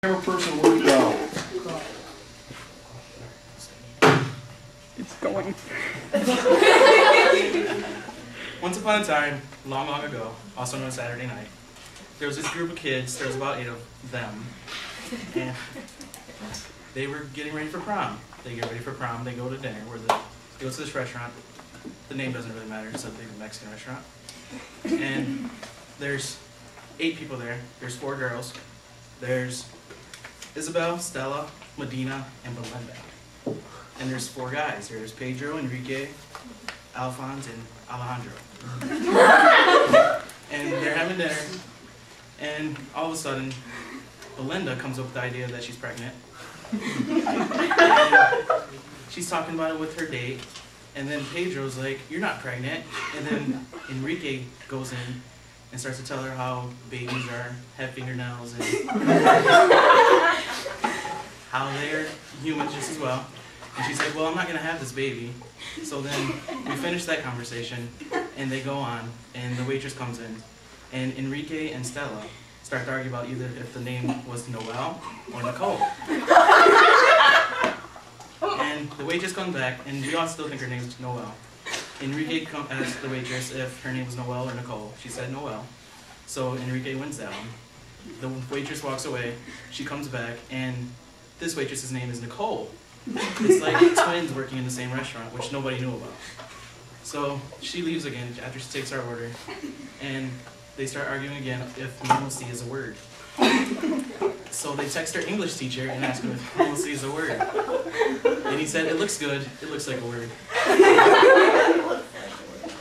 Camera person worked out. It's going. Once upon a time, long, long ago, also known as Saturday night, there was this group of kids, there was about 8 of them, and they were getting ready for prom. They get ready for prom, they go to dinner, they go to this restaurant. The name doesn't really matter, it's a big Mexican restaurant. And there's 8 people there. There's 4 girls. There's Isabel, Stella, Medina, and Belinda. And there's 4 guys. There's Pedro, Enrique, Alphonse, and Alejandro. And they're having dinner, and all of a sudden, Belinda comes up with the idea that she's pregnant. And she's talking about it with her date, and then Pedro's like, "You're not pregnant." And then Enrique goes in and starts to tell her how babies have fingernails and how they're human just as well. And she's like, "Well, I'm not going to have this baby." So then we finish that conversation, and they go on, and the waitress comes in, and Enrique and Stella start to argue about either if the name was Noel or Nicole. And the waitress comes back, and we all still think her name is Noel. Enrique asked the waitress if her name was Noel or Nicole. She said Noel. So Enrique wins that one. The waitress walks away. She comes back, and this waitress's name is Nicole. It's like twins working in the same restaurant, which nobody knew about. So she leaves again after she takes our order, and they start arguing again if normalcy is a word. So they text their English teacher and ask him if normalcy is a word. And he said, "It looks good. It looks like a word."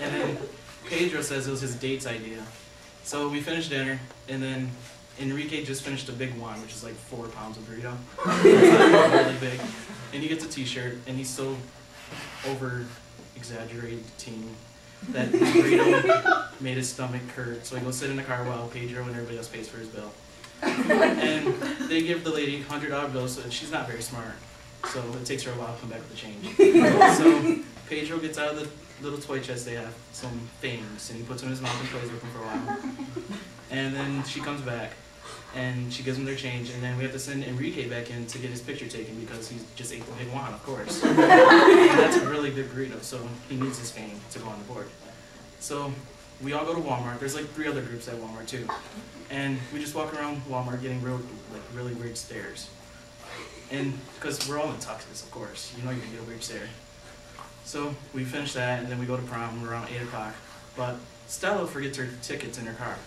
And then Pedro says it was his date's idea. So we finished dinner, and then Enrique just finished a big one, which is like 4 pounds of burrito. Really big. And he gets a t-shirt, and he's so over-exaggerated teen that the burrito made his stomach hurt. So he goes sit in the car while Pedro and everybody else pays for his bill. And they give the lady $100 bill, so she's not very smart. So it takes her a while to come back with the change. So Pedro gets out of the little toy chest they have, some things, and he puts them in his mouth and plays with them for a while. And then she comes back, and she gives them their change, and then we have to send Enrique back in to get his picture taken because he just ate the big one, of course. And that's a really big burrito, so he needs his fame to go on the board. So we all go to Walmart. There's like 3 other groups at Walmart too. And we just walk around Walmart getting really weird stares. And because we're all in tuxes, of course, you know you're gonna get a weird stare. So we finish that, and then we go to prom around 8 o'clock. But Stella forgets her tickets in her car.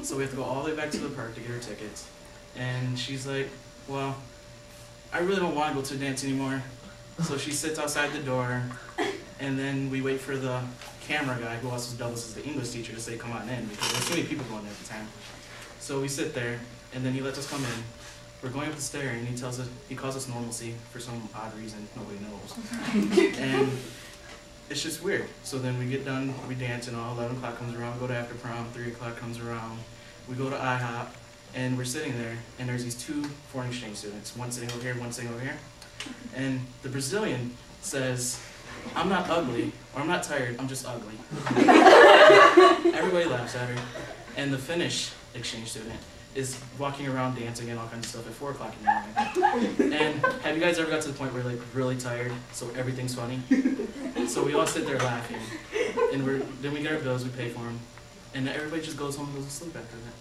So we have to go all the way back to the park to get her tickets. And she's like, "Well, I really don't want to go to the dance anymore." So she sits outside the door, and then we wait for the camera guy, who also doubles as the English teacher, to say, "Come on in," because there's too many people going there at the time. So we sit there, and then he lets us come in. We're going up the stair, and he calls us normalcy for some odd reason nobody knows. And it's just weird. So then we get done, we dance and all, 11 o'clock comes around, go to after prom, 3 o'clock comes around, we go to IHOP, and we're sitting there, and there's these 2 foreign exchange students, one sitting over here, one sitting over here. And the Brazilian says, "I'm not ugly, or I'm not tired, I'm just ugly." Everybody laughs at her. And the Finnish exchange student is walking around dancing and all kinds of stuff at 4 o'clock in the morning. And have you guys ever got to the point where you're like really tired, so everything's funny? So we all sit there laughing, and then we get our bills, we pay for them, and everybody just goes home and goes to sleep after that.